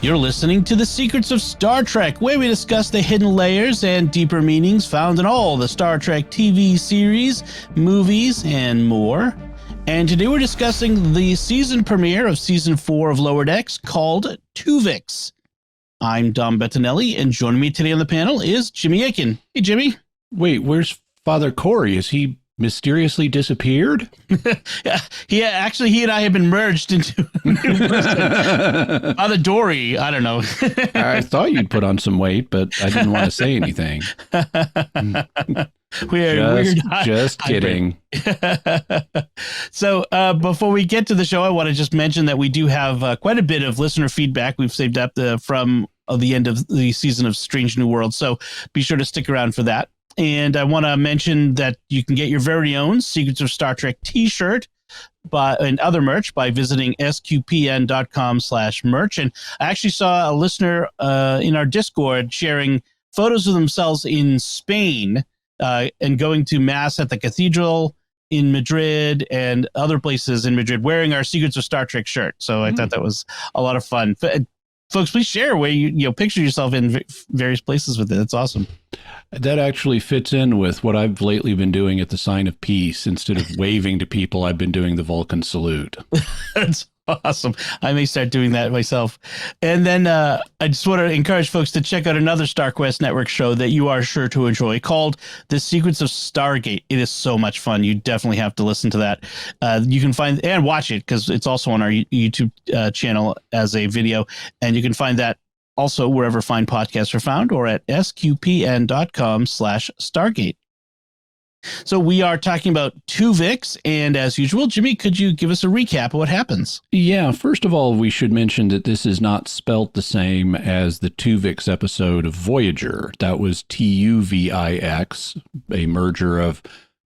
You're listening to The Secrets of Star Trek, where we discuss the hidden layers and deeper meanings found in all the Star Trek TV series, movies, and more. And today we're discussing the season premiere of Season 4 of Lower Decks called Twovix. I'm Dom Bettinelli, and joining me today on the panel is Jimmy Akin. Hey, Jimmy. Wait, where's Father Corey? Is he mysteriously disappeared? He and I have been merged into a new person. Father Dory, I don't know. I thought you'd put on some weight, but I didn't want to say anything. We're just kidding. So before we get to the show, I want to just mention that we do have quite a bit of listener feedback we've saved up from the end of the season of Strange New World. So be sure to stick around for that. And I want to mention that you can get your very own Secrets of Star Trek t-shirt and other merch by visiting sqpn.com/merch. And I actually saw a listener in our Discord sharing photos of themselves in Spain and going to Mass at the Cathedral in Madrid and other places in Madrid wearing our Secrets of Star Trek shirt. So I thought that was a lot of fun. Folks, please share where you picture yourself in various places with it. That's awesome. That actually fits in with what I've lately been doing at the Sign of Peace. Instead of waving to people, I've been doing the Vulcan salute. That's awesome. I may start doing that myself. And then I just want to encourage folks to check out another StarQuest Network show that you are sure to enjoy called The Secrets of Stargate. It is so much fun. You definitely have to listen to that. You can find and watch it because it's also on our YouTube channel as a video. And you can find that also wherever fine podcasts are found or at sqpn.com/Stargate. So we are talking about Twovix, and as usual, Jimmy, could you give us a recap of what happens? Yeah, first of all, we should mention that this is not spelt the same as the Twovix episode of Voyager. That was Tuvix, a merger of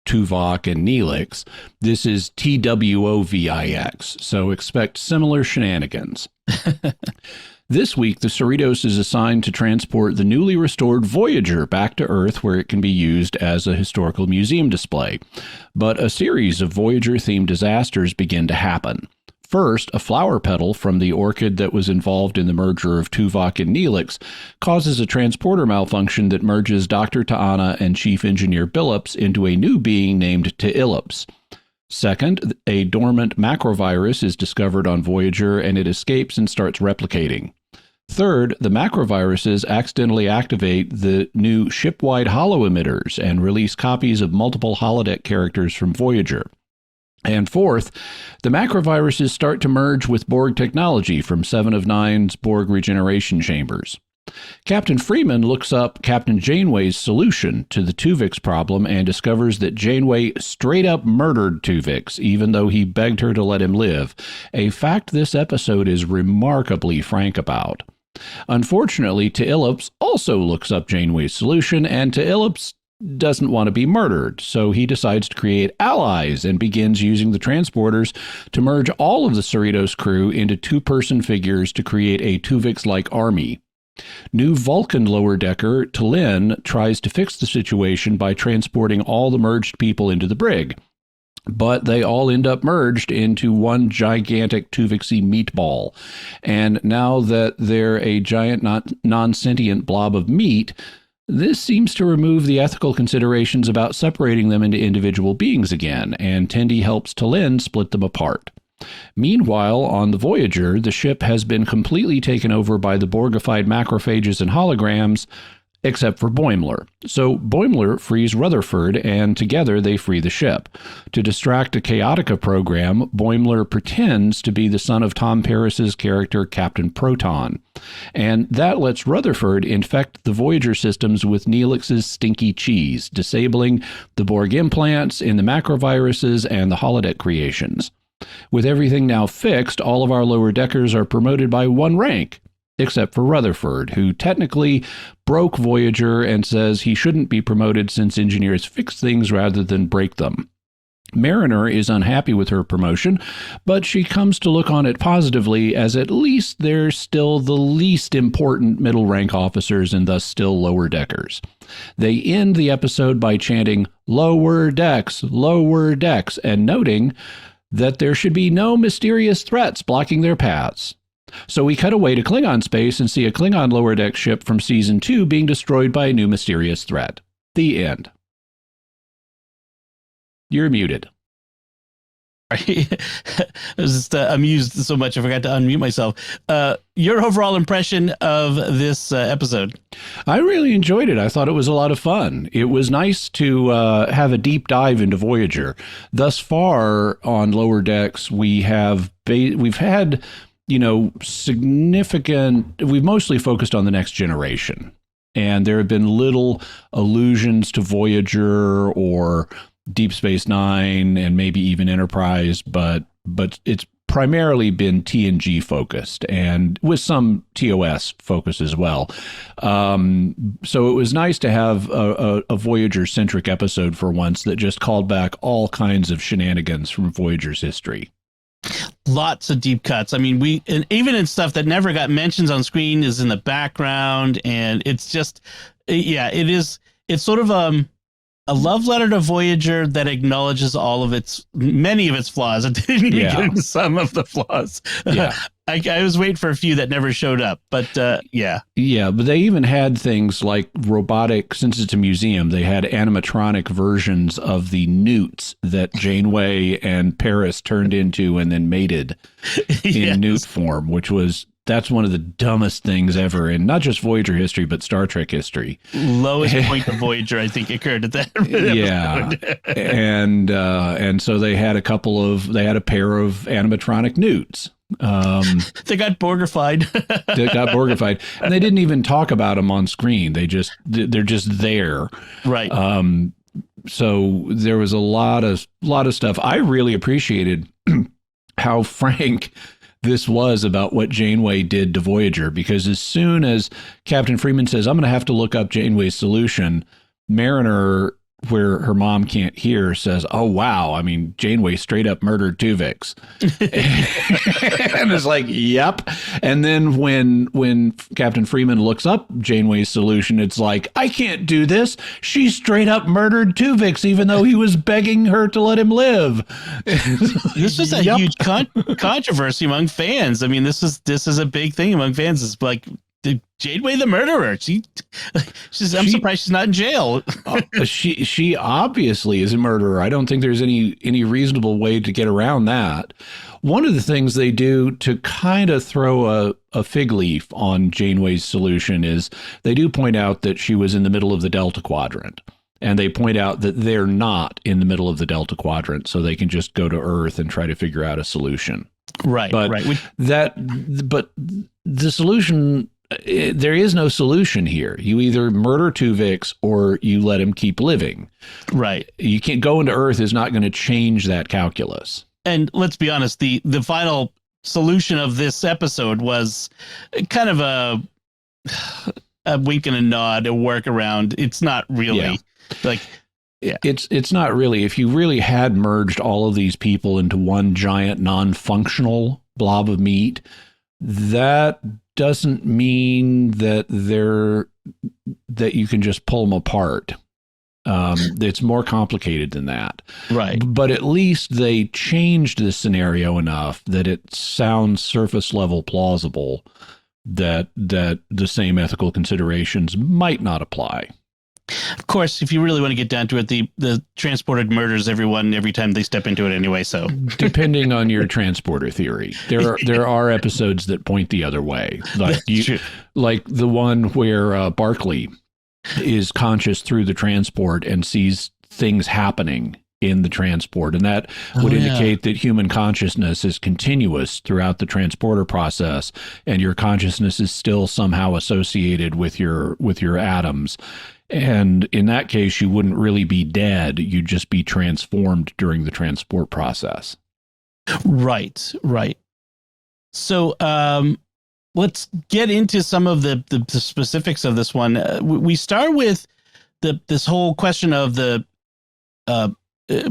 Tuvok and Neelix. This is Twovix, so expect similar shenanigans. This week, the Cerritos is assigned to transport the newly restored Voyager back to Earth where it can be used as a historical museum display. But a series of Voyager-themed disasters begin to happen. First, a flower petal from the orchid that was involved in the merger of Tuvok and Neelix causes a transporter malfunction that merges Dr. T'Ana and Chief Engineer Billups into a new being named T'Illips. Second, a dormant macrovirus is discovered on Voyager and it escapes and starts replicating. Third, the macroviruses accidentally activate the new ship-wide holo-emitters and release copies of multiple holodeck characters from Voyager. And fourth, the macroviruses start to merge with Borg technology from 7 of 9's Borg regeneration chambers. Captain Freeman looks up Captain Janeway's solution to the Twovix problem and discovers that Janeway straight up murdered Twovix, even though he begged her to let him live, a fact this episode is remarkably frank about. Unfortunately, T'Illips also looks up Janeway's solution, and T'Illips doesn't want to be murdered, so he decides to create allies and begins using the transporters to merge all of the Cerritos crew into two-person figures to create a Twovix-like army. New Vulcan lower decker T'Lyn tries to fix the situation by transporting all the merged people into the brig, but they all end up merged into one gigantic Tuvixy meatball. And now that they're a giant non-sentient blob of meat, this seems to remove the ethical considerations about separating them into individual beings again, and Tendi helps T'Lyn split them apart. Meanwhile, on the Voyager, the ship has been completely taken over by the Borgified macrophages and holograms, except for Boimler. So Boimler frees Rutherford, and together they free the ship. To distract a Chaotica program, Boimler pretends to be the son of Tom Paris's character Captain Proton. And that lets Rutherford infect the Voyager systems with Neelix's stinky cheese, disabling the Borg implants in the macroviruses and the holodeck creations. With everything now fixed, all of our lower deckers are promoted by one rank, except for Rutherford, who technically broke Voyager and says he shouldn't be promoted since engineers fix things rather than break them. Mariner is unhappy with her promotion, but she comes to look on it positively, as at least they're still the least important middle-rank officers and thus still lower deckers. They end the episode by chanting, lower decks, and noting that there should be no mysterious threats blocking their paths. So we cut away to Klingon space and see a Klingon lower deck ship from season 2 being destroyed by a new mysterious threat. The end. You're muted. I was just amused so much I forgot to unmute myself. Your overall impression of this episode? I really enjoyed it. I thought it was a lot of fun. It was nice to have a deep dive into Voyager. Thus far on Lower Decks, we've had, significant. We've mostly focused on the Next Generation, and there have been little allusions to Voyager or Deep Space Nine and maybe even Enterprise, but it's primarily been TNG focused and with some TOS focus as well. So it was nice to have a Voyager centric episode for once that just called back all kinds of shenanigans from Voyager's history. Lots of deep cuts. I mean, and even in stuff that never got mentions on screen is in the background, and it's just, it's sort of a love letter to Voyager that acknowledges many of its flaws. It didn't even get into some of the flaws. Yeah. I was waiting for a few that never showed up, but yeah. Yeah, but they even had things like robotic, since it's a museum, they had animatronic versions of the newts that Janeway and Paris turned into and then mated in newt form, that's one of the dumbest things ever in not just Voyager history, but Star Trek history. Lowest point of Voyager, I think, occurred at that episode. And so they had a pair of animatronic newts. They got Borgified. And they didn't even talk about them on screen. They're just there. Right. So there was a lot of stuff. I really appreciated how frank this was about what Janeway did to Voyager, because as soon as Captain Freeman says, I'm going to have to look up Janeway's solution, Mariner, where her mom can't hear, says, oh, wow. I mean, Janeway straight up murdered Twovix. And it's like, yep. And then when Captain Freeman looks up Janeway's solution, it's like, I can't do this. She straight up murdered Twovix, even though he was begging her to let him live. This was a huge controversy among fans. I mean, this is a big thing among fans. It's like, Janeway the murderer. I'm surprised she's not in jail. She obviously is a murderer. I don't think there's any reasonable way to get around that. One of the things they do to kind of throw a fig leaf on Janeway's solution is they do point out that she was in the middle of the Delta Quadrant. And they point out that they're not in the middle of the Delta Quadrant, so they can just go to Earth and try to figure out a solution. Right. But the solution, there is no solution here. You either murder Twovix or you let him keep living. Right. You can't go into Earth is not going to change that calculus. And let's be honest, the final solution of this episode was kind of a wink and a nod, a workaround. It's not really It's not really. If you really had merged all of these people into one giant non-functional blob of meat, that doesn't mean that you can just pull them apart. It's more complicated than that. Right. But at least they changed the scenario enough that it sounds surface level plausible that the same ethical considerations might not apply. Of course, if you really want to get down to it, the transported murders everyone every time they step into it anyway. So depending on your transporter theory, there are episodes that point the other way. Like the one where Barclay is conscious through the transport and sees things happening in the transport. And that would indicate that human consciousness is continuous throughout the transporter process, and your consciousness is still somehow associated with your atoms. And in that case, you wouldn't really be dead. You'd just be transformed during the transport process. Right. So let's get into some of the specifics of this one. We start with this whole question of the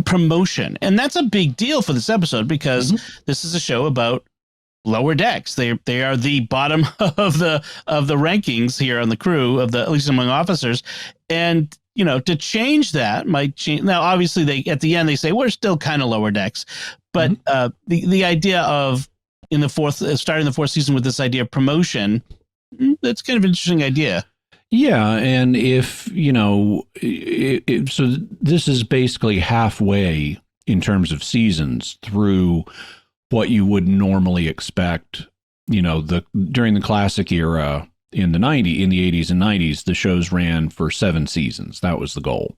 promotion. And that's a big deal for this episode because this is a show about lower decks. They are the bottom of the rankings here on the crew at least among officers. And, to change that might change. Now, obviously at the end, they say we're still kind of lower decks, but the idea of, in the starting the fourth season with this idea of promotion, that's kind of an interesting idea. Yeah, and if, so this is basically halfway in terms of seasons through what you would normally expect, during the classic era in the 80s and 90s, the shows ran for 7 seasons. That was the goal.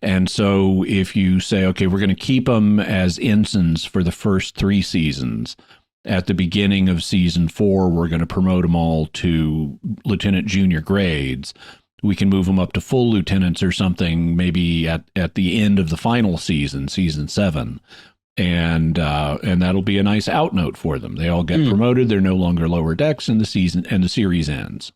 And so if you say, okay, we're going to keep them as ensigns for the first 3 seasons, at the beginning of season 4, we're going to promote them all to lieutenant junior grades. We can move them up to full lieutenants or something, maybe at the end of the final season 7. And that'll be a nice out note for them. They all get promoted. They're no longer lower decks, and the series ends.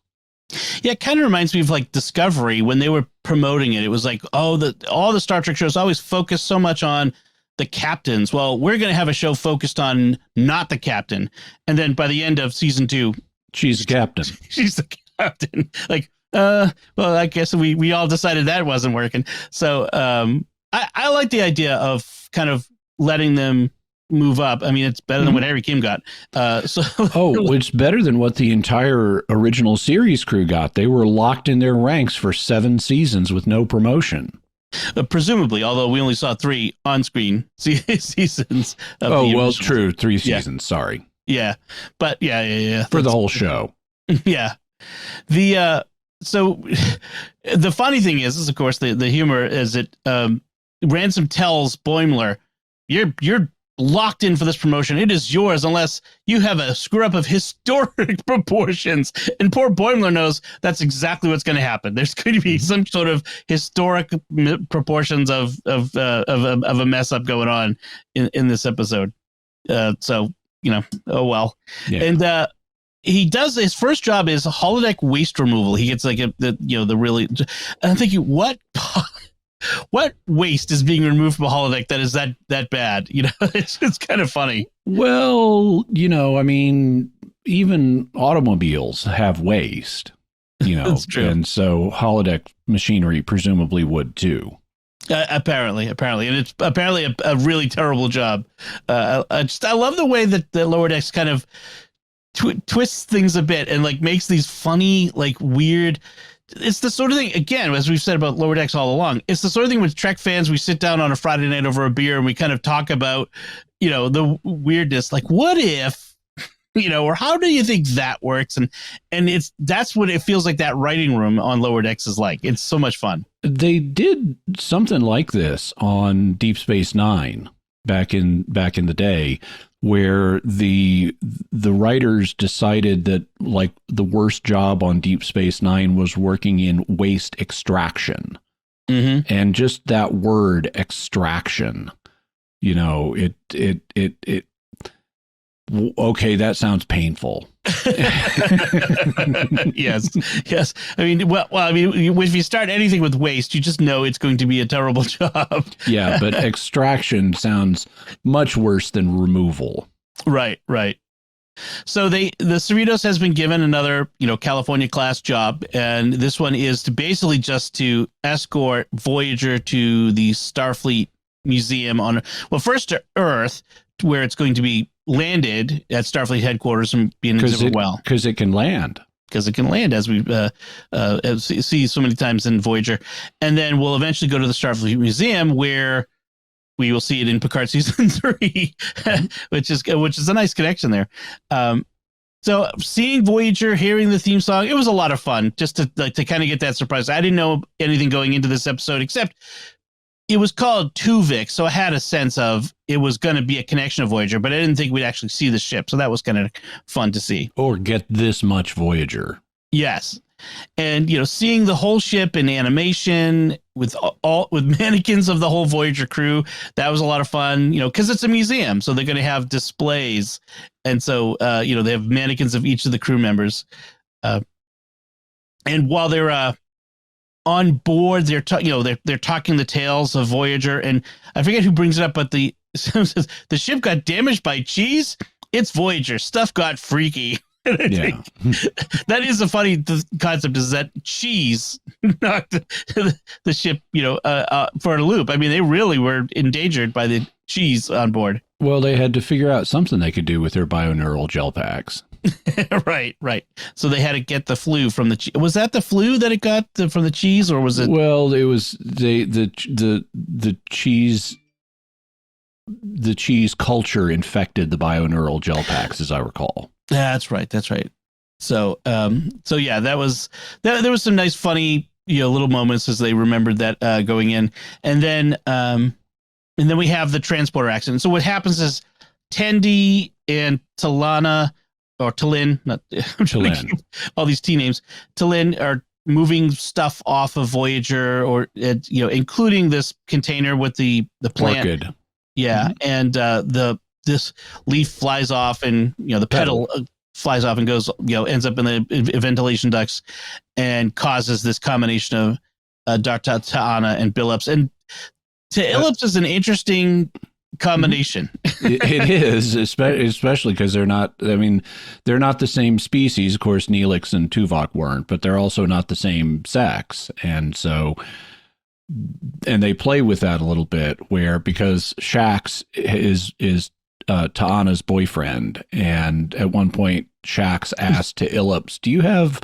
Yeah, it kind of reminds me of like Discovery when they were promoting it. It was like, all the Star Trek shows always focus so much on the captains. Well, we're going to have a show focused on not the captain. And then by the end of season 2, she's the captain. She's the captain. Like, well, I guess we all decided that wasn't working. So I like the idea of kind of letting them move up. I mean, it's better than what Harry Kim got. It's better than what the entire original series crew got. They were locked in their ranks for 7 seasons with no promotion. Presumably, although we only saw 3 on-screen seasons. True. 3 seasons. Sorry. Yeah. But yeah. For the whole show. Yeah. So the funny thing is of course, the humor is that Ransom tells Boimler, you're locked in for this promotion. It is yours unless you have a screw up of historic proportions. And poor Boimler knows that's exactly what's going to happen. There's going to be some sort of historic proportions of a mess up going on in this episode. Oh well. Yeah. And he does his first job is holodeck waste removal. He gets like the really. I'm thinking, what waste is being removed from a holodeck that is that bad? It's kind of funny. Well, I mean, even automobiles have waste, That's true. And so holodeck machinery presumably would too. Apparently. And it's apparently a really terrible job. I love the way that the Lower Decks kind of twists things a bit and like makes these funny, like weird. It's the sort of thing, again, as we've said about Lower Decks all along, it's the sort of thing with Trek fans, we sit down on a Friday night over a beer and we kind of talk about, the weirdness, like what if, or how do you think that works? And that's what it feels like that writing room on Lower Decks is like. It's so much fun. They did something like this on Deep Space Nine back in the day, where the writers decided that like the worst job on Deep Space Nine was working in waste extraction. And just that word extraction, okay, that sounds painful. Yes. I mean, if you start anything with waste, you just know it's going to be a terrible job. Yeah, but extraction sounds much worse than removal. Right. So the Cerritos has been given another, California class job, and this one is to basically just to escort Voyager to the Starfleet Museum first to Earth, where it's going to be landed at Starfleet headquarters and be an exhibit well. Because it can land. Because it can land, as we see so many times in Voyager. And then we'll eventually go to the Starfleet Museum, where we will see it in Picard season 3, which is a nice connection there. So seeing Voyager, hearing the theme song, it was a lot of fun just to kind of get that surprise. I didn't know anything going into this episode, except it was called Twovix, so I had a sense of it was going to be a connection to Voyager, but I didn't think we'd actually see the ship. So that was kind of fun to see. Or get this much Voyager. Yes. And, seeing the whole ship in animation with mannequins of the whole Voyager crew, that was a lot of fun, because it's a museum. So they're going to have displays. And so, they have mannequins of each of the crew members. And while they're on board, they're talking the tales of Voyager, and I forget who brings it up, but the ship got damaged by cheese. It's Voyager. Stuff got freaky. Yeah. That is a funny concept, is that cheese knocked the ship, for a loop. I mean, they really were endangered by the cheese on board. Well, they had to figure out something they could do with their bioneural gel packs. Right. So they had to get the flu from the cheese. Was that the flu that it got from the cheese, or was it? Well, it was the cheese. The cheese culture infected the bioneural gel packs, as I recall. That's right. That's right. So, yeah, there was some nice, funny, little moments as they remembered that going in, and then we have the transporter accident. So what happens is Tendi and Talana, or Talin, not Talin. All these T names. Talin are moving stuff off of Voyager, or including this container with the plant. Orchid. Yeah, and this leaf flies off, and the petal flies off and goes, ends up in the ventilation ducts, and causes this combination of Dr. Ta'ana and Billups. And Illups is an interesting combination. It is, especially because they're not. I mean, they're not the same species. Of course, Neelix and Tuvok weren't, but they're also not the same sex, and so. And they play with that a little bit, where because Shax is Ta'ana's boyfriend, and at one point Shax asked to Illups, "Do you have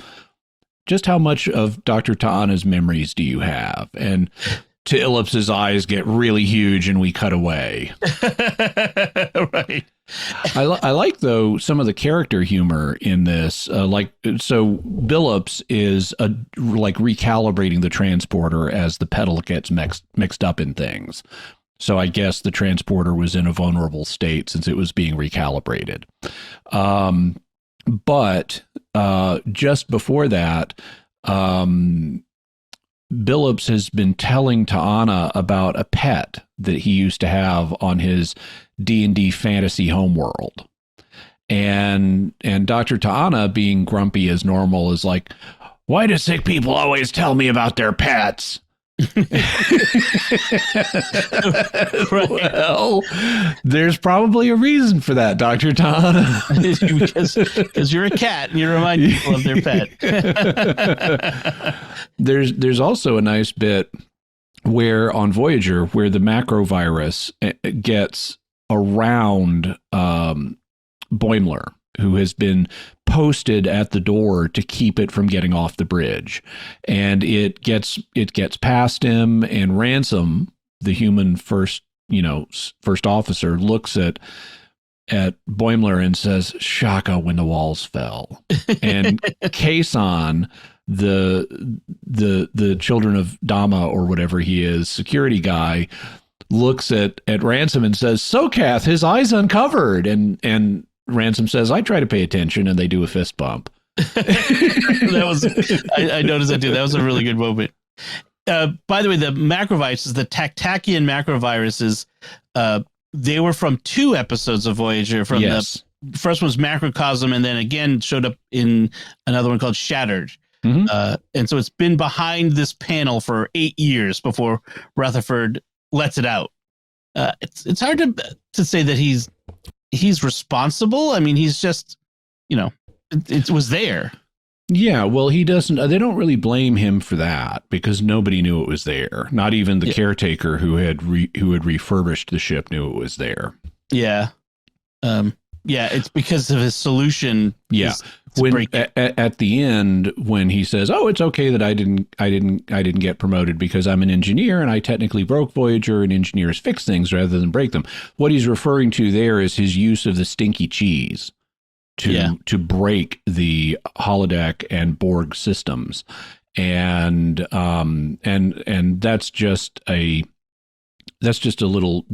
just how much of Dr. Ta'ana's memories do you have?" And to Illips's eyes get really huge, and we cut away. Right. I like, though, some of the character humor in this. So Billups is like recalibrating the transporter as the petal gets mixed up in things. So I guess the transporter was in a vulnerable state since it was being recalibrated. But just before that, Billups has been telling Ta'ana about a pet that he used to have on his D&D fantasy homeworld. And Dr. Ta'ana, being grumpy as normal, is like, "Why do sick people always tell me about their pets?" Well, there's probably a reason for that, Dr. Ta'ana. Because you're a cat and you remind people of their pet. There's also a nice bit where on Voyager where the macrovirus gets around Boimler, who has been posted at the door to keep it from getting off the bridge, and it gets past him, and Ransom, the human first officer, looks at Boimler and says, "Shaka when the walls fell." And Kason, the Children of Dama or whatever he is, security guy, looks at Ransom and says, "So Kath, his eyes uncovered," and Ransom says, "I try to pay attention," and they do a fist bump. That was I noticed that too. That was a really good moment. By the way, the macroviruses, the Tactacian macroviruses, they were from 2 episodes of Voyager. From the first one was Macrocosm, and then again showed up in another one called Shattered. Mm-hmm. And so it's been behind this panel for 8 years before Rutherford lets it out. It's hard to say that he's responsible. I mean, he's just, it was there. Yeah, well, he doesn't. They don't really blame him for that because nobody knew it was there. Not even the caretaker who had refurbished the ship knew it was there. Yeah, it's because of his solution. Yeah, when at the end when he says, "Oh, it's okay that I didn't get promoted because I'm an engineer and I technically broke Voyager and engineers fix things rather than break them." What he's referring to there is his use of the stinky cheese to break the holodeck and Borg systems, and that's just a little.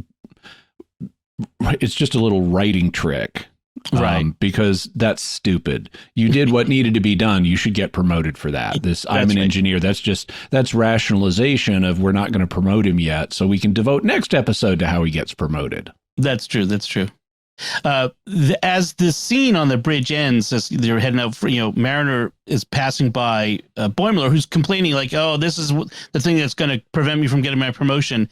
It's just a little writing trick. Right. Because that's stupid. You did what needed to be done. You should get promoted for that. I'm an engineer. That's rationalization of we're not going to promote him yet, so we can devote next episode to how he gets promoted. That's true. As the scene on the bridge ends, as they're heading out, Mariner is passing by Boimler, who's complaining like, "Oh, this is the thing that's going to prevent me from getting my promotion."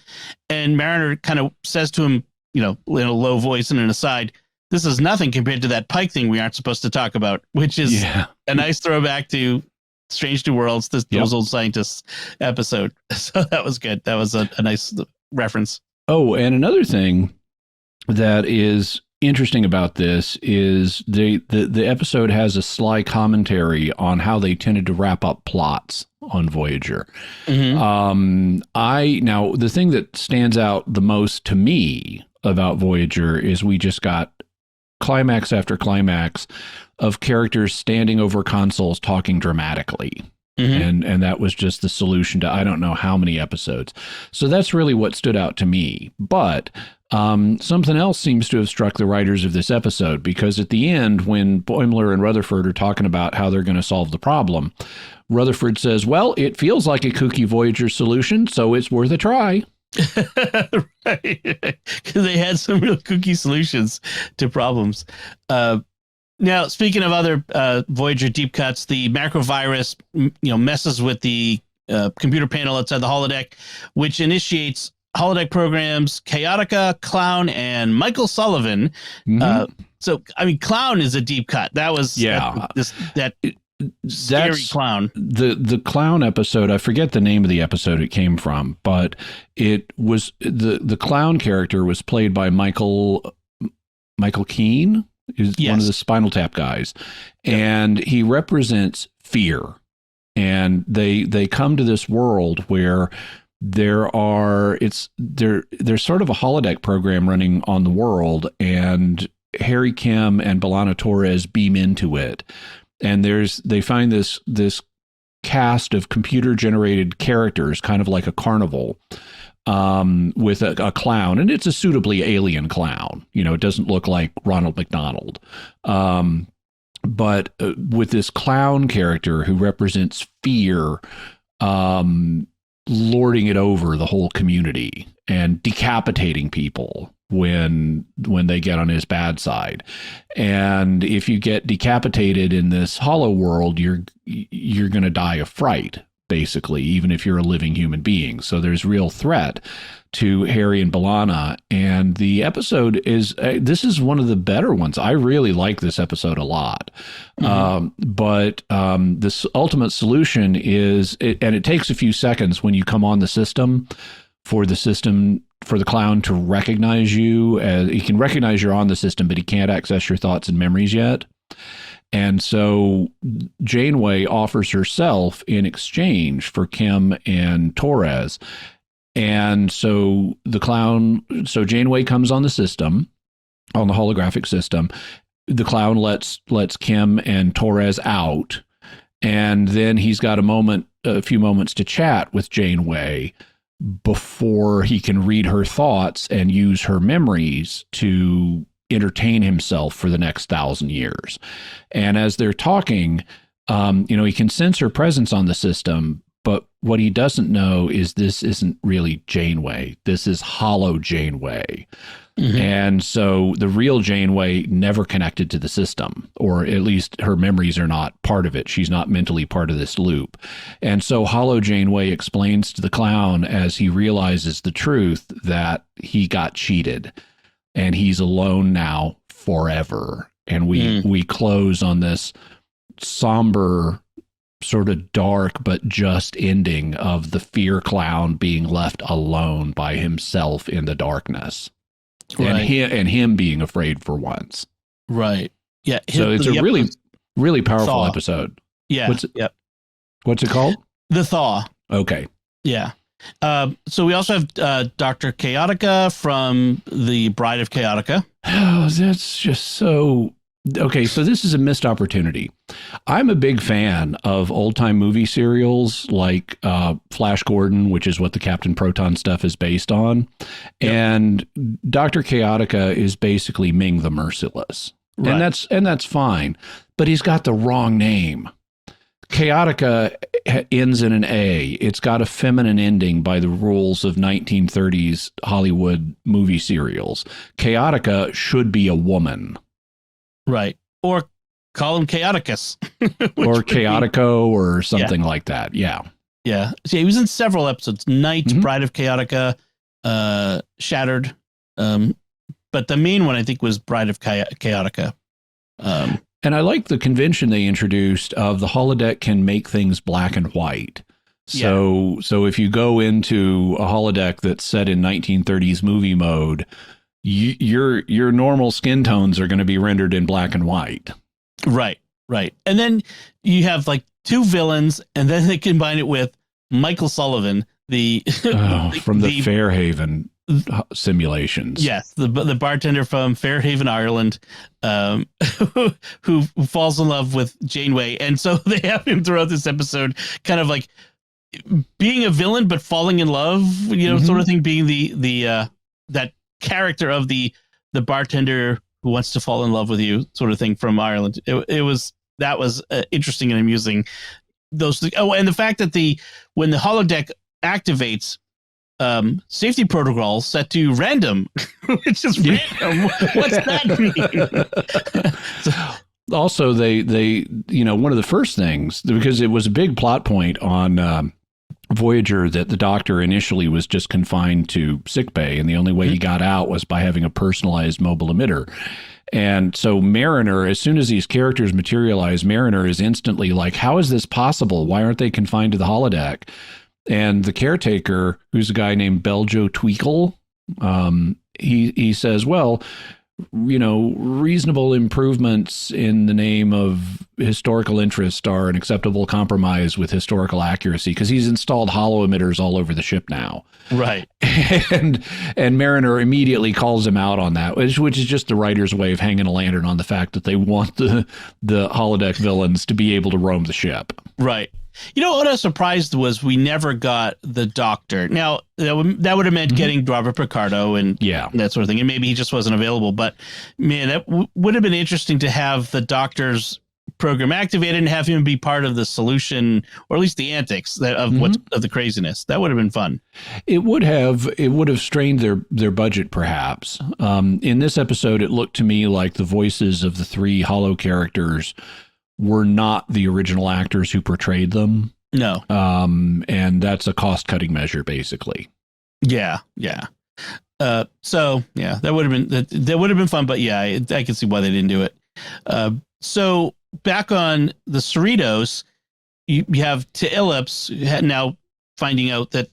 And Mariner kind of says to him, in a low voice and an aside, "This is nothing compared to that Pike thing we aren't supposed to talk about," which is a nice throwback to Strange New Worlds, those old scientists episode. So that was good. That was a nice reference. Oh, and another thing that is interesting about this is the episode has a sly commentary on how they tended to wrap up plots on Voyager. Now the thing that stands out the most to me about Voyager is we just got climax after climax of characters standing over consoles talking dramatically. And that was just the solution to I don't know how many episodes. So that's really what stood out to me. But something else seems to have struck the writers of this episode, because at the end, when Boimler and Rutherford are talking about how they're going to solve the problem, Rutherford says, well, it feels like a kooky Voyager solution, so it's worth a try. Right. Because they had some real kooky solutions to problems. Now, speaking of other Voyager deep cuts, the macrovirus, messes with the computer panel outside the holodeck, which initiates holodeck programs Chaotica, Clown, and Michael Sullivan. So, I mean, Clown is a deep cut. That was that scary Clown. The Clown episode, I forget the name of the episode it came from, but it was the Clown character was played by Michael Keane. Is one of the Spinal Tap guys, and he represents fear. And they come to this world where there's sort of a holodeck program running on the world, and Harry Kim and B'Elanna Torres beam into it, and they find this cast of computer generated characters, kind of like a carnival. With a clown, and it's a suitably alien clown. It doesn't look like Ronald McDonald. But with this clown character who represents fear, lording it over the whole community and decapitating people when they get on his bad side. And if you get decapitated in this hollow world, you're going to die of fright, basically, even if you're a living human being. So there's real threat to Harry and B'Elanna. And the episode this is one of the better ones. I really like this episode a lot. But this ultimate solution is, and it takes a few seconds when you come on the system for the clown to recognize you. He can recognize you're on the system, but he can't access your thoughts and memories yet. And so Janeway offers herself in exchange for Kim and Torres. And so Janeway comes on the system, on the holographic system. The clown lets Kim and Torres out. And then he's got a few moments to chat with Janeway before he can read her thoughts and use her memories to entertain himself for the next 1,000 years. And as they're talking, he can sense her presence on the system, but what he doesn't know is this isn't really Janeway. This is hollow Janeway. And so the real Janeway never connected to the system, or at least her memories are not part of it. She's not mentally part of this loop. And so hollow Janeway explains to the clown, as he realizes the truth, that he got cheated. And he's alone now forever. And we close on this somber, sort of dark, but just ending of the fear clown being left alone by himself in the darkness. Right. And him being afraid for once. Right. Yeah. So it's a really, really powerful episode. Yeah. What's it called? The Thaw. Okay. Yeah. So we also have Dr. Chaotica from The Bride of Chaotica. Oh, that's just so... Okay, so this is a missed opportunity. I'm a big fan of old-time movie serials like Flash Gordon, which is what the Captain Proton stuff is based on. Yep. And Dr. Chaotica is basically Ming the Merciless. Right. And that's fine. But he's got the wrong name. Chaotica ends in an A. It's got a feminine ending by the rules of 1930s Hollywood movie serials. Chaotica should be a woman. Right. Or call him Chaoticus. Or Chaotico or something like that. Yeah. Yeah. So he was in several episodes. Night, Bride of Chaotica, Shattered. But the main one, I think, was Bride of Chaotica. And I like the convention they introduced of the holodeck can make things black and white. So if you go into a holodeck that's set in 1930s movie mode, your normal skin tones are going to be rendered in black and white. Right. And then you have like two villains, and then they combine it with Michael Sullivan, from the Fairhaven simulations. Yes, the bartender from Fairhaven, Ireland, who falls in love with Janeway, and so they have him throughout this episode, kind of like being a villain but falling in love, sort of thing. Being the that character of the bartender who wants to fall in love with you, sort of thing from Ireland. That was interesting and amusing. Those and the fact that when the holodeck activates, safety protocol set to random, which is random. What's that mean? Also, they one of the first things, because it was a big plot point on Voyager that the Doctor initially was just confined to sickbay, and the only way he got out was by having a personalized mobile emitter. And so Mariner, as soon as these characters materialize, Mariner is instantly like, how is this possible? Why aren't they confined to the holodeck? And the caretaker, who's a guy named Beljo Tweakle, he says, well, reasonable improvements in the name of historical interest are an acceptable compromise with historical accuracy, because he's installed holo emitters all over the ship now. Right. And Mariner immediately calls him out on that, which is just the writer's way of hanging a lantern on the fact that they want the holodeck villains to be able to roam the ship. Right. What I was surprised was we never got the Doctor. Now, that would have meant getting Robert Picardo and that sort of thing. And maybe he just wasn't available. But, man, that would have been interesting to have the Doctor's program activated and have him be part of the solution, or at least the antics of the craziness. That would have been fun. It would have strained their budget, perhaps. In this episode, it looked to me like the voices of the three holo characters were not the original actors who portrayed them. No. And that's a cost-cutting measure, basically. Yeah. So that would have been fun, but I can see why they didn't do it. So back on the Cerritos, you have T'Ilips now finding out that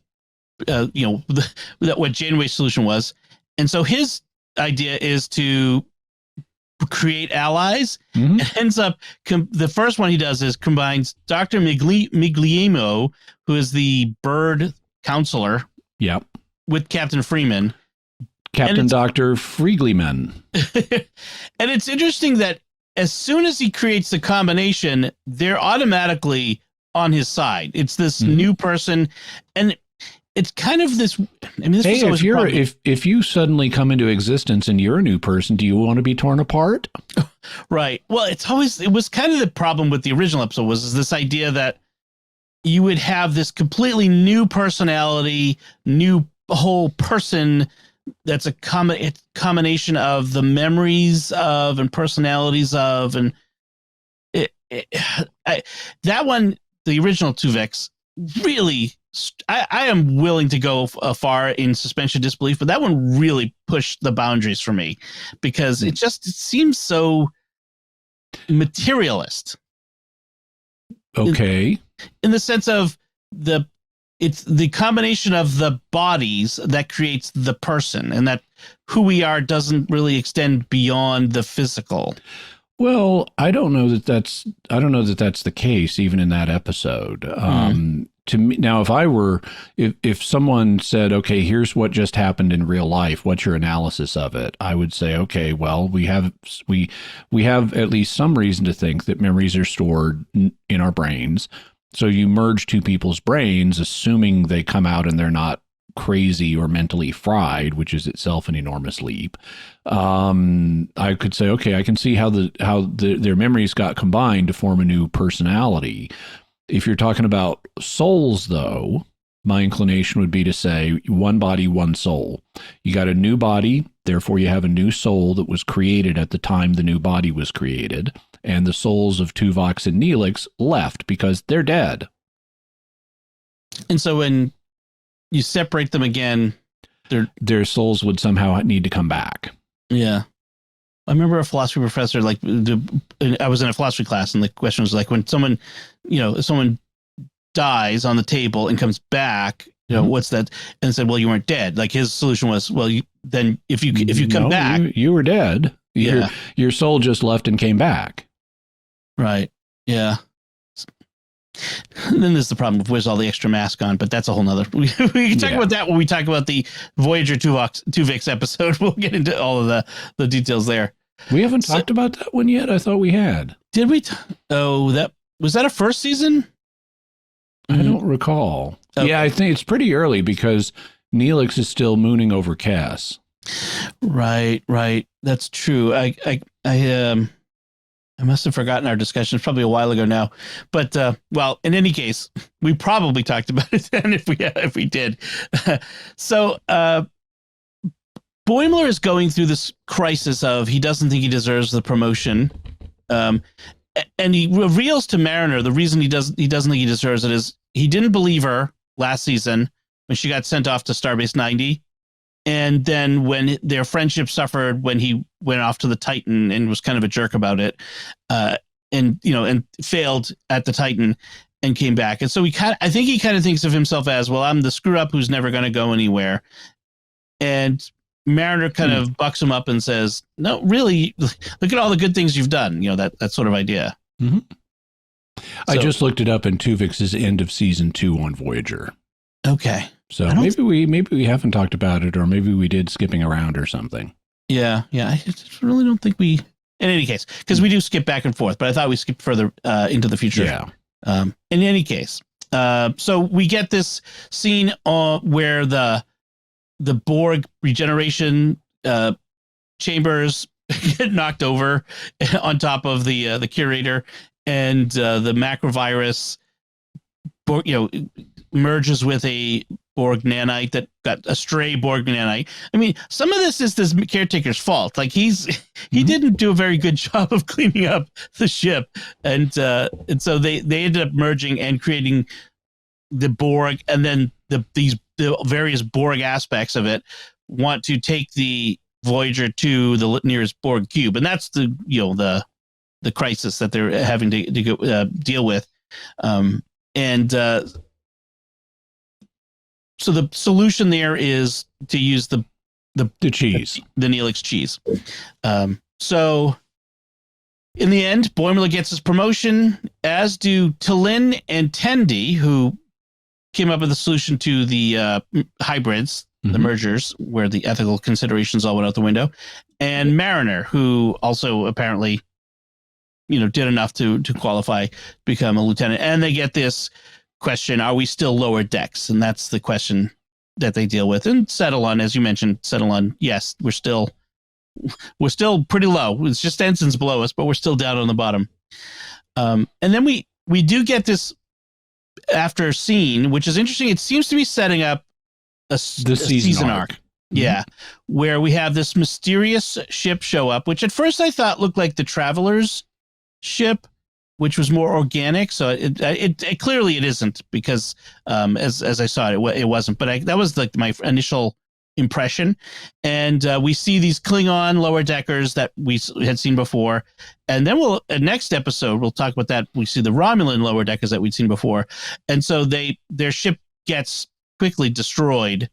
that what Janeway's solution was, and so his idea is to create allies. And ends up the first one he does is combines Dr. Migliemo, who is the bird counselor, with Captain Freeman, Dr. Freeglyman. And it's interesting that as soon as he creates the combination, they're automatically on his side. It's this new person, and it's kind of this. I mean, this was if you suddenly come into existence and you're a new person, do you want to be torn apart? Right. Well, it was kind of the problem with the original episode was this idea that you would have this completely new personality, new whole person that's a combination of the memories of and personalities of, and that one, the original Twovix, really. I am willing to go far in suspension of disbelief, but that one really pushed the boundaries for me because it seems so materialist. Okay. In the sense of it's the combination of the bodies that creates the person, and that who we are doesn't really extend beyond the physical. Well, I don't know that that's the case even in that episode. To me, now, if someone said, okay, here's what just happened in real life, what's your analysis of it? I would say, okay, well, we have at least some reason to think that memories are stored in our brains. So you merge two people's brains, assuming they come out and they're not crazy or mentally fried, which is itself an enormous leap. I could say, okay, I can see how their memories got combined to form a new personality. If you're talking about souls, though, my inclination would be to say one body, one soul. You got a new body, therefore you have a new soul that was created at the time the new body was created, and the souls of Tuvok and Neelix left because they're dead. And so when you separate them again, their souls would somehow need to come back. Yeah. I remember a philosophy professor, I was in a philosophy class, and the question was like, when someone dies on the table and comes back, what's that? And said, well, you weren't dead. Like his solution was, well, then if you come back, you were dead. Your soul just left and came back. Right. Yeah. And then there's the problem with where's all the extra mask on, but that's a whole nother. We can talk about that when we talk about the Voyager Twovix episode. We'll get into all of the details there. We haven't talked about that one yet. I thought we had. Did we? That was that a first season? I don't recall. Okay. Yeah, I think it's pretty early because Neelix is still mooning over Cass. Right. That's true. I must have forgotten our discussion. It's probably a while ago now, but well, in any case, we probably talked about it then if we did. So Boimler is going through this crisis of he doesn't think he deserves the promotion, and he reveals to Mariner the reason he doesn't think he deserves it is he didn't believe her last season when she got sent off to Starbase 90. And then when their friendship suffered when he went off to the Titan and was kind of a jerk about it, and failed at the Titan and came back. And so I think he kind of thinks of himself as, well, I'm the screw up who's never going to go anywhere. And Mariner kind of bucks him up and says, no, really, look at all the good things you've done. That sort of idea. Mm-hmm. I just looked it up in Tuvix's end of season 2 on Voyager. Okay. So maybe we haven't talked about it, or maybe we did skipping around or something. Yeah. I really don't think we. In any case, because we do skip back and forth, but I thought we skipped further into the future. Yeah. In any case, so we get this scene where the Borg regeneration chambers get knocked over on top of the curator, and the macrovirus, merges with a Borg nanite that got a stray Borg nanite. I mean, some of this is this caretaker's fault. Like he didn't do a very good job of cleaning up the ship, and so they ended up merging and creating the Borg, and then the various Borg aspects of it want to take the Voyager to the nearest Borg cube, and that's the crisis that they're having to go, deal with, so the solution there is to use the cheese, the Neelix cheese. So in the end, Boimler gets his promotion, as do T'Lyn and Tendi, who came up with a solution to the hybrids, the mergers, where the ethical considerations all went out the window, and Mariner, who also apparently, did enough to qualify, become a lieutenant, and they get this question, are we still lower decks? And that's the question that they deal with and settle on, as you mentioned, yes, we're still pretty low. It's just ensigns below us, but we're still down on the bottom. And then we do get this after scene, which is interesting. It seems to be setting up a season arc. Yeah, where we have this mysterious ship show up, which at first I thought looked like the Traveler's ship, which was more organic. So it clearly it isn't, because as I saw it wasn't. But that was like my initial impression. And we see these Klingon lower deckers that we had seen before, and then next episode we'll talk about that. We see the Romulan lower deckers that we'd seen before, and so their ship gets quickly destroyed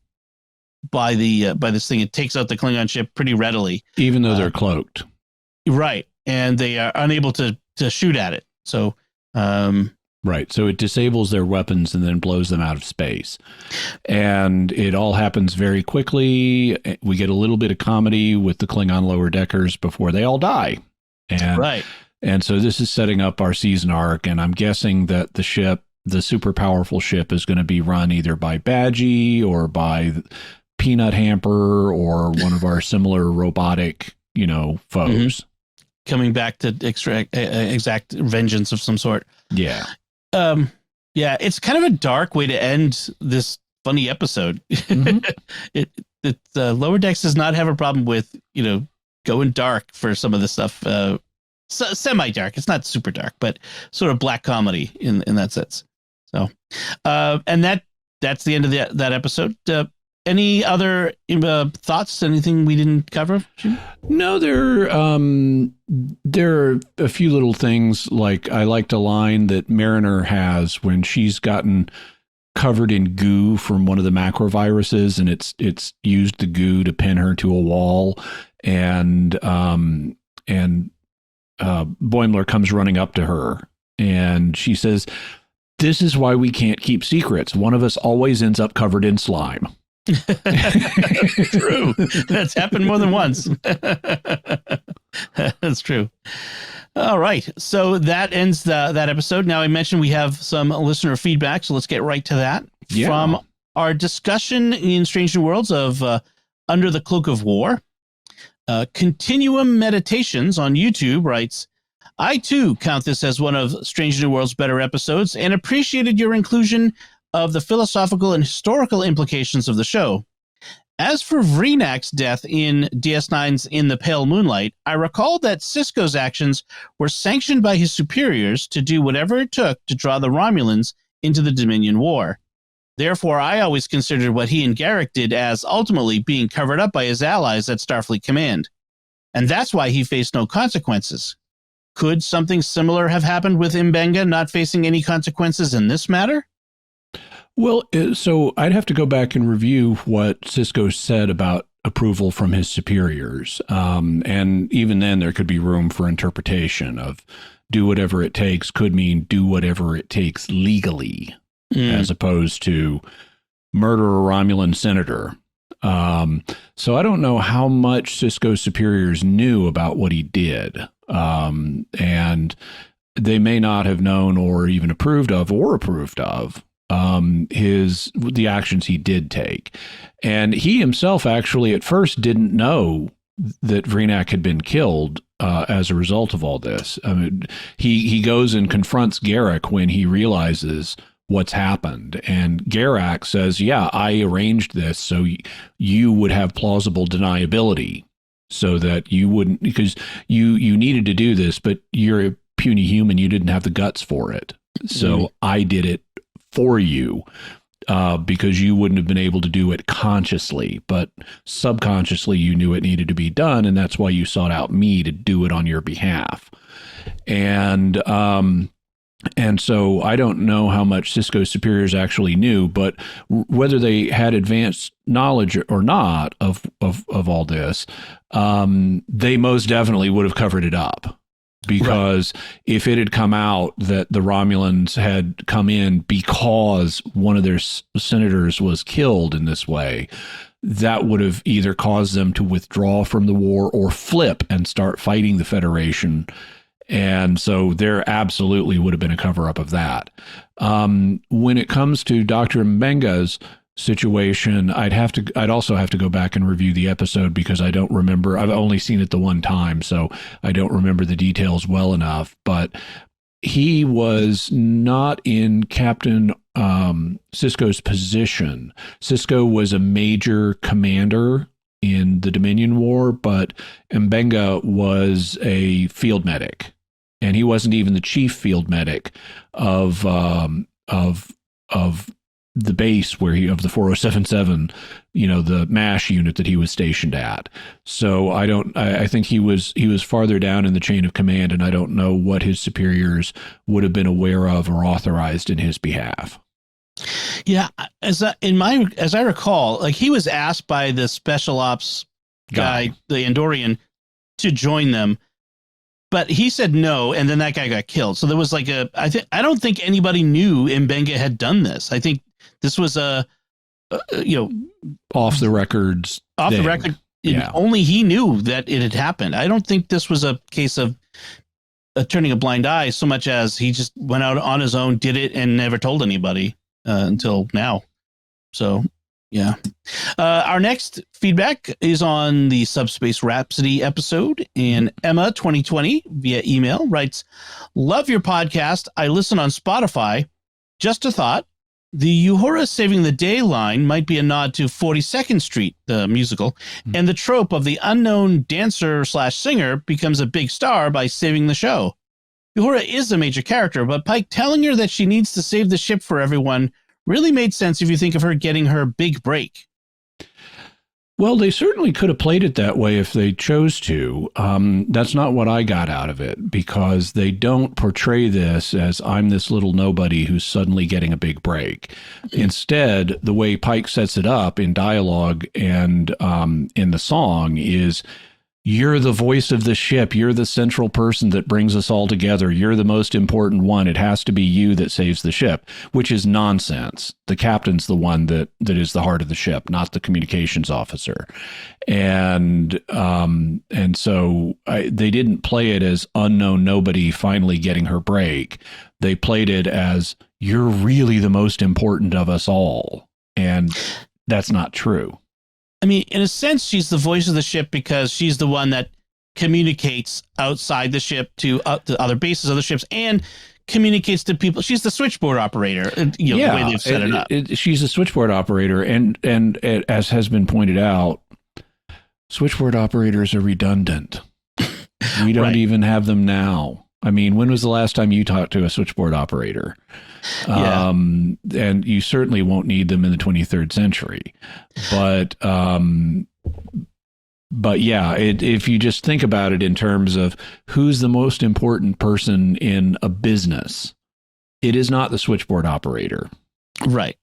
by this thing. It takes out the Klingon ship pretty readily, even though they're cloaked. Right, and they are unable to shoot at it. So, right. So it disables their weapons and then blows them out of space. And it all happens very quickly. We get a little bit of comedy with the Klingon lower deckers before they all die. And, right. And so this is setting up our season arc. And I'm guessing that the super powerful ship, is going to be run either by Badgie or by Peanut Hamper or one of our similar robotic, foes. Coming back to exact vengeance of some sort. Yeah. It's kind of a dark way to end this funny episode. Lower Decks does not have a problem with, going dark for some of the stuff. Semi-dark. It's not super dark, but sort of black comedy in that sense. So, and that's the end of that episode. Any other thoughts? Anything we didn't cover, Jim? No, there are a few little things. Like I liked a line that Mariner has when she's gotten covered in goo from one of the macroviruses, and it's used the goo to pin her to a wall, and Boimler comes running up to her, and she says, "This is why we can't keep secrets. One of us always ends up covered in slime." True. That's happened more than once. That's true. All right. So that ends that episode. Now, I mentioned we have some listener feedback, so let's get right to that. Yeah. From our discussion in Strange New Worlds of Under the Cloak of War, Continuum Meditations on YouTube writes, I, too, count this as one of Strange New World's better episodes and appreciated your inclusion of the philosophical and historical implications of the show. As for Vreenak's death in DS9's In the Pale Moonlight, I recall that Sisko's actions were sanctioned by his superiors to do whatever it took to draw the Romulans into the Dominion War. Therefore, I always considered what he and Garrick did as ultimately being covered up by his allies at Starfleet Command. And that's why he faced no consequences. Could something similar have happened with Mbenga not facing any consequences in this matter? Well, so I'd have to go back and review what Sisko said about approval from his superiors. And even then, there could be room for interpretation of do whatever it takes could mean do whatever it takes legally, as opposed to murder a Romulan senator. So I don't know how much Sisko's superiors knew about what he did. And they may not have known or even approved of the actions he did take. And he himself actually at first didn't know that Vreenak had been killed as a result of all this. I mean, he goes and confronts Garrick when he realizes what's happened. And Garrick says, yeah, I arranged this so you would have plausible deniability so that you wouldn't, because you needed to do this, but you're a puny human. You didn't have the guts for it. So I did it for you because you wouldn't have been able to do it consciously, but subconsciously you knew it needed to be done. And that's why you sought out me to do it on your behalf. And so I don't know how much Sisko's superiors actually knew, but whether they had advanced knowledge or not of all this, they most definitely would have covered it up. Because if it had come out that the Romulans had come in because one of their senators was killed in this way, that would have either caused them to withdraw from the war or flip and start fighting the Federation. And so there absolutely would have been a cover-up of that. When it comes to Dr. Mbenga's situation, I'd also have to go back and review the episode because I don't remember. I've only seen it the one time, so I don't remember the details well enough. But he was not in Captain Sisko's position. Sisko was a major commander in the Dominion War, but Mbenga was a field medic, and he wasn't even the chief field medic of the base of the 4077, the MASH unit that he was stationed at. So I think he was farther down in the chain of command, and I don't know what his superiors would have been aware of or authorized in his behalf. Yeah, as I recall, like he was asked by the special ops guy, the Andorian, to join them, but he said no, and then that guy got killed. So there was like I don't think anybody knew Mbenga had done this. I think this was off the record. Yeah. Only he knew that it had happened. I don't think this was a case of turning a blind eye so much as he just went out on his own, did it, and never told anybody until now. So, yeah. Our next feedback is on the Subspace Rhapsody episode, and Emma 2020 via email writes, "Love your podcast. I listen on Spotify. Just a thought. The Uhura saving the day line might be a nod to 42nd Street, the musical, and the trope of the unknown dancer/singer becomes a big star by saving the show. Uhura is a major character, but Pike telling her that she needs to save the ship for everyone really made sense if you think of her getting her big break. Well, they certainly could have played it that way if they chose to. That's not what I got out of it, because they don't portray this as I'm this little nobody who's suddenly getting a big break. Instead, the way Pike sets it up in dialogue and in the song is, you're the voice of the ship. You're the central person that brings us all together. You're the most important one. It has to be you that saves the ship, which is nonsense. The captain's the one that is the heart of the ship, not the communications officer. And so they didn't play it as unknown nobody finally getting her break. They played it as, you're really the most important of us all. And that's not true. I mean, in a sense, she's the voice of the ship because she's the one that communicates outside the ship to other bases of the ships and communicates to people. She's the switchboard operator, the way they've set it up. She's a switchboard operator. And as has been pointed out, switchboard operators are redundant. We don't even have them now. I mean, when was the last time you talked to a switchboard operator? Yeah. And you certainly won't need them in the 23rd century. But yeah, if you just think about it in terms of who's the most important person in a business, it is not the switchboard operator. Right.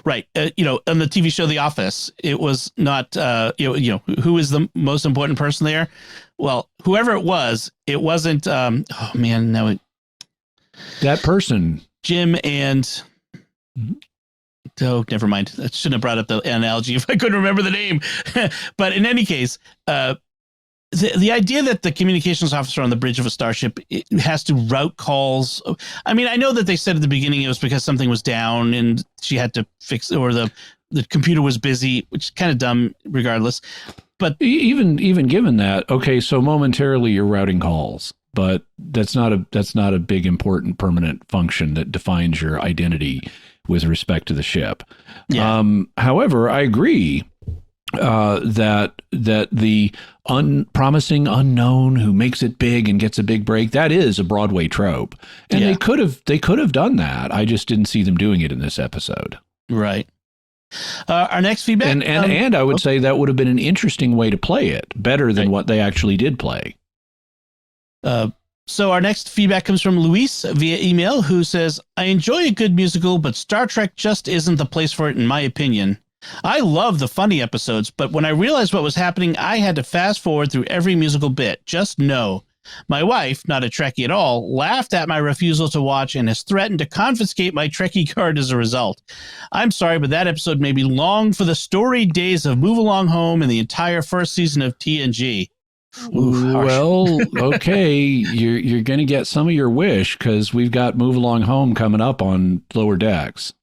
Right. On the TV show The Office, it was not, who is the most important person there? Well, whoever it wasn't, that person. Jim and, never mind. I shouldn't have brought up the analogy if I couldn't remember the name. But in any case, the idea that the communications officer on the bridge of a starship has to route calls. I mean, I know that they said at the beginning it was because something was down and she had to fix, or the computer was busy, which is kind of dumb regardless. But even given that, okay, so momentarily you're routing calls, but that's not a big, important, permanent function that defines your identity with respect to the ship. Yeah. However, I agree that the unpromising unknown who makes it big and gets a big break, that is a Broadway trope, and they could have done that. I just didn't see them doing it in this episode. Right. Our next feedback, and I would say that would have been an interesting way to play it, better than what they actually did play. So our next feedback comes from Luis via email, who says, I enjoy a good musical, but Star Trek just isn't the place for it, in my opinion. I love the funny episodes, but when I realized what was happening, I had to fast forward through every musical bit. Just no. My wife, not a Trekkie at all, laughed at my refusal to watch and has threatened to confiscate my Trekkie card as a result. I'm sorry, but that episode made me long for the storied days of Move Along Home and the entire first season of TNG. Ooh, well, okay, you're going to get some of your wish, because we've got Move Along Home coming up on Lower Decks.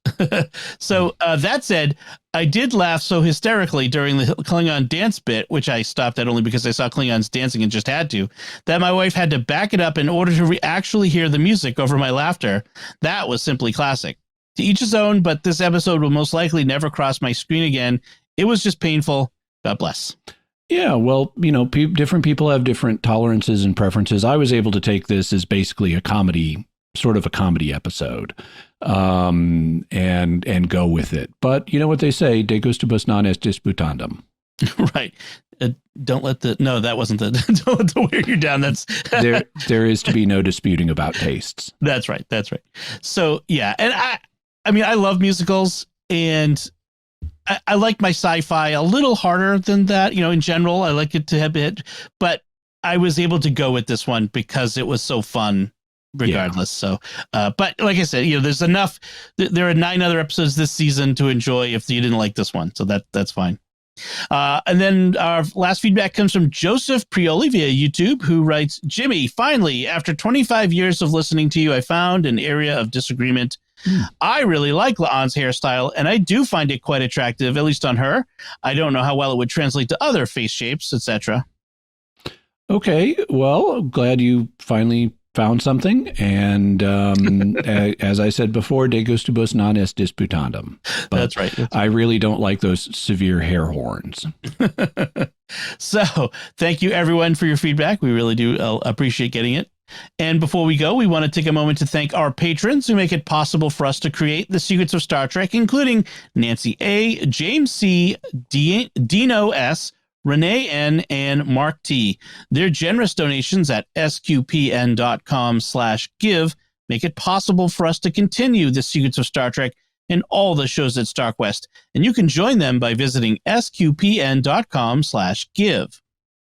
So that said, I did laugh so hysterically during the Klingon dance bit, which I stopped at only because I saw Klingons dancing and just had to, that my wife had to back it up in order to actually hear the music over my laughter. That was simply classic. To each his own, but this episode will most likely never cross my screen again. It was just painful. God bless. Yeah, well, different people have different tolerances and preferences. I was able to take this as basically a comedy, sort of a comedy episode, and go with it. But you know what they say, de gustibus non est disputandum. Right. Don't let that wasn't don't let the wear you down. That's there is to be no disputing about tastes. That's right. So, yeah. And I mean, I love musicals, and I like my sci-fi a little harder than that. In general, I like it to have it, but I was able to go with this one because it was so fun regardless. Yeah. So, but like I said, there's enough, there are 9 other episodes this season to enjoy if you didn't like this one. So that's fine. And then our last feedback comes from Joseph Prioli via YouTube, who writes, Jimmy, finally, after 25 years of listening to you, I found an area of disagreement. I really like La'an's hairstyle, and I do find it quite attractive, at least on her. I don't know how well it would translate to other face shapes, etc. Okay, well, glad you finally found something. And as I said before, de gustibus non est disputandum. But that's right. I really don't like those severe hair horns. So thank you, everyone, for your feedback. We really do appreciate getting it. And before we go, we want to take a moment to thank our patrons who make it possible for us to create The Secrets of Star Trek, including Nancy A., James C., Dino S., Renee N., and Mark T. Their generous donations at sqpn.com/give make it possible for us to continue The Secrets of Star Trek and all the shows at StarQuest, and you can join them by visiting sqpn.com/give.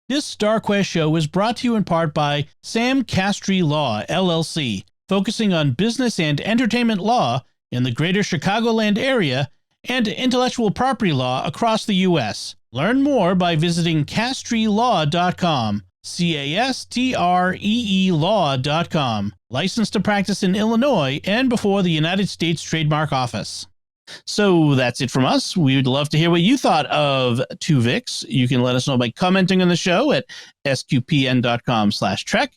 This StarQuest show is brought to you in part by Sam Castry Law, LLC, focusing on business and entertainment law in the greater Chicagoland area and intellectual property law across the U.S. Learn more by visiting castrylaw.com, CASTREE law.com. Licensed to practice in Illinois and before the United States Trademark Office. So that's it from us. We would love to hear what you thought of Twovix. You can let us know by commenting on the show at sqpn.com/trek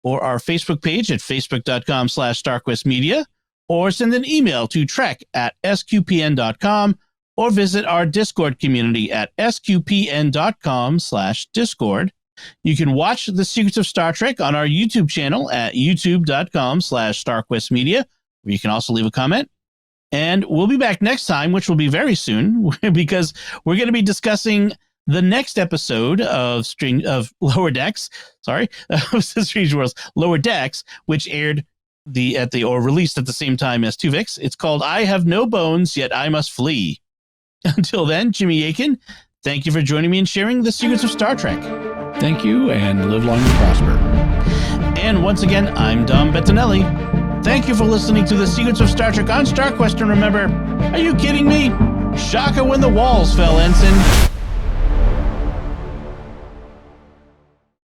or our Facebook page at facebook.com/StarQuestMedia, or send an email to trek@sqpn.com, or visit our Discord community at sqpn.com/discord. You can watch The Secrets of Star Trek on our YouTube channel at youtube.com/StarQuestMedia, where you can also leave a comment. And we'll be back next time, which will be very soon, because we're going to be discussing the next episode of Lower Decks. Sorry, Strange Worlds, Lower Decks, which aired released at the same time as Twovix. It's called I Have No Bones, Yet I Must Flee. Until then, Jimmy Akin, thank you for joining me and sharing The Secrets of Star Trek. Thank you, and live long and prosper. And once again, I'm Dom Bettinelli. Thank you for listening to The Secrets of Star Trek on StarQuest. And remember, are you kidding me? Shaka when the walls fell, Ensign.